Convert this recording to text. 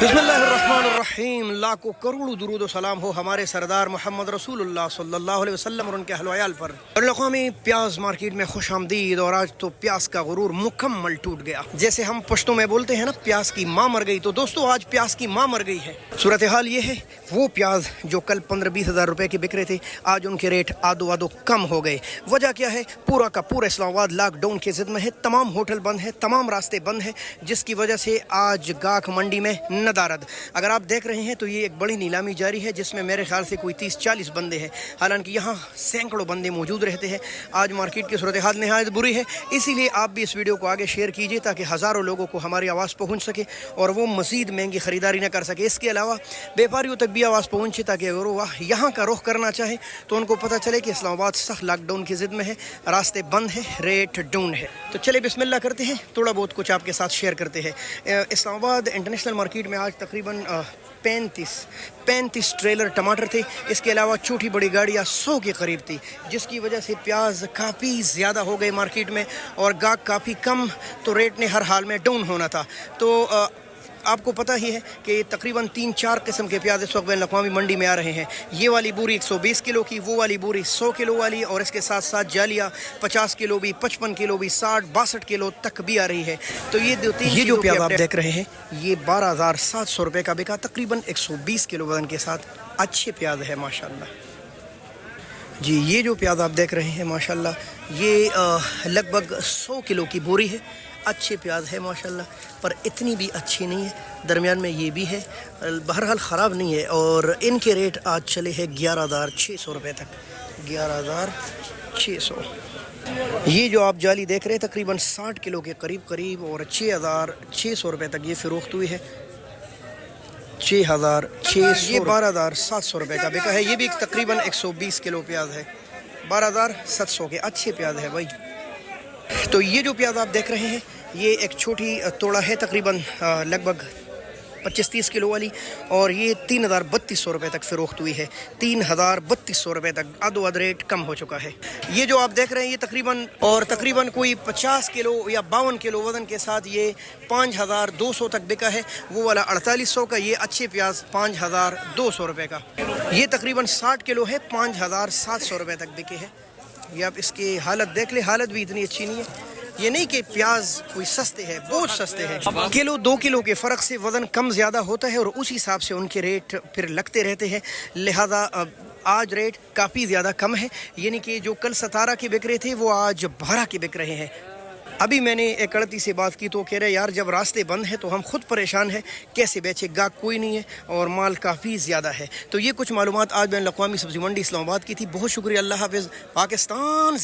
बिस्मिल्लाहिर्रहमानिर्रहीम। लाखों करोड़ों दुरूद व सलाम हो हमारे सरदार मोहम्मद रसूलुल्लाह सल्लल्लाहु अलैहि वसल्लम और उनके अहल वाल पर। और लोगों में प्याज मार्केट में खुश आमदीद। और आज तो प्याज का गुरूर मुकम्मल टूट गया। जैसे हम पश्तो में बोलते हैं ना, प्याज की माँ मर गई, तो दोस्तों आज प्याज की माँ मर गई है। सूरत हाल ये है, वो प्याज जो कल 15-20 हज़ार रुपए के बिक रहे थे, आज उनके रेट आधो आधो कम हो गए। वजह क्या है? पूरा का पूरा इस्लामाबाद लॉकडाउन के जिद में है। तमाम होटल बंद है, तमाम रास्ते बंद हैं, जिसकी वजह से आज गाख मंडी में नदारद। अगर आप देख रहे हैं तो ये एक बड़ी नीलामी जारी है, जिसमें मेरे ख्याल से कोई 30-40 बंदे हैं। हालांकि यहाँ सैकड़ों बंदे मौजूद रहते हैं। आज मार्केट की सूरत हाल नहायत बुरी है, इसीलिए आप भी इस वीडियो को आगे शेयर कीजिए ताकि हज़ारों लोगों को हमारी आवाज़ पहुँच सके और वो मज़ीद महंगी ख़रीदारी न कर सके। इसके अलावा व्यापारियों तक भी आवाज़ पहुँचे ताकि अगर वो यहाँ का रुख करना चाहे तो उनको पता चले कि इस्लामाबाद सख्त लॉकडाउन की ज़िद में है, रास्ते बंद हैं, रेट डाउन है। तो चले बिस्मिल्लाह करते हैं, थोड़ा बहुत कुछ आपके साथ शेयर करते हैं। इस्लामाबाद इंटरनेशनल मार्केट में आज तकरीबन 35 ट्रेलर टमाटर थे। इसके अलावा छोटी बड़ी गाड़ियाँ 100 के करीब थी, जिसकी वजह से प्याज काफ़ी ज़्यादा हो गए मार्केट में और गाहक काफ़ी कम, तो रेट ने हर हाल में डाउन होना था। तो आपको पता ही है कि तकरीबन 3-4 किस्म के प्याज इस वक्त बैन अक़वामी मंडी में आ रहे हैं। ये वाली बोरी 120 किलो की, वो वाली बोरी 100 किलो वाली, और इसके साथ साथ जालिया 50 किलो भी, 55 किलो भी, 60-62 किलो तक भी आ रही है। तो ये जो प्याज आप देख रहे हैं, ये 12,700 रुपये का बिका, तकरीबन 120 किलो वजन के साथ। अच्छे प्याज है माशाल्लाह जी। ये जो प्याज आप देख रहे हैं माशाल्लाह, ये लगभग 100 किलो की बोरी है। अच्छे प्याज है माशाल्लाह, पर इतनी भी अच्छी नहीं है, दरमियान में ये भी है, बहरहाल ख़राब नहीं है। और इनके रेट आज चले हैं 11,600 रुपये तक, 11,600। ये जो आप जाली देख रहे हैं तकरीबन 60 किलो के करीब और 6,600 रुपये तक ये फ़रोख्त हुई है। 6,600, ये 12,700 रुपये का बिका है। ये भी तकरीबन 120 किलो प्याज है, 12,700 के अच्छे प्याज है भाई। तो ये जो प्याज आप देख रहे हैं, ये एक छोटी तोड़ा है, तकरीबन लगभग 25-30 किलो वाली, और ये 3,3200 रुपये तक फ़रोख्त हुई है। 3,3200 रुपये तक आधो आध रेट कम हो चुका है। ये जो आप देख रहे हैं, ये तकरीबन कोई 50 किलो या 52 किलो वज़न के साथ ये 5,200 तक बिका है। वो वाला 4,800 का, ये अच्छे प्याज 5,200 रुपये का। ये तकरीबन 60 किलो है, 5,700 रुपये तक बिके हैं। ये आप इसकी हालत देख ले, हालत भी इतनी अच्छी नहीं है। ये नहीं कि प्याज कोई सस्ते हैं, बहुत सस्ते हैं। किलो 2 किलो के फ़र्क से वज़न कम ज़्यादा होता है और उस हिसाब से उनके रेट फिर लगते रहते हैं। लिहाजा आज रेट काफ़ी ज़्यादा कम है, यानी कि जो कल 17 के बिक रहे थे वो आज 12 के बिक रहे हैं। अभी मैंने एक अड़ती से बात की तो कह रहे यार, जब रास्ते बंद हैं तो हम खुद परेशान हैं, कैसे बेचे, गाहक कोई नहीं है और माल काफ़ी ज़्यादा है। तो ये कुछ मालूमात आज बैन अक़वामी सब्ज़ी मंडी इस्लामाबाद की थी। बहुत शुक्रिया, अल्लाह हाफ़िज़, पाकिस्तान।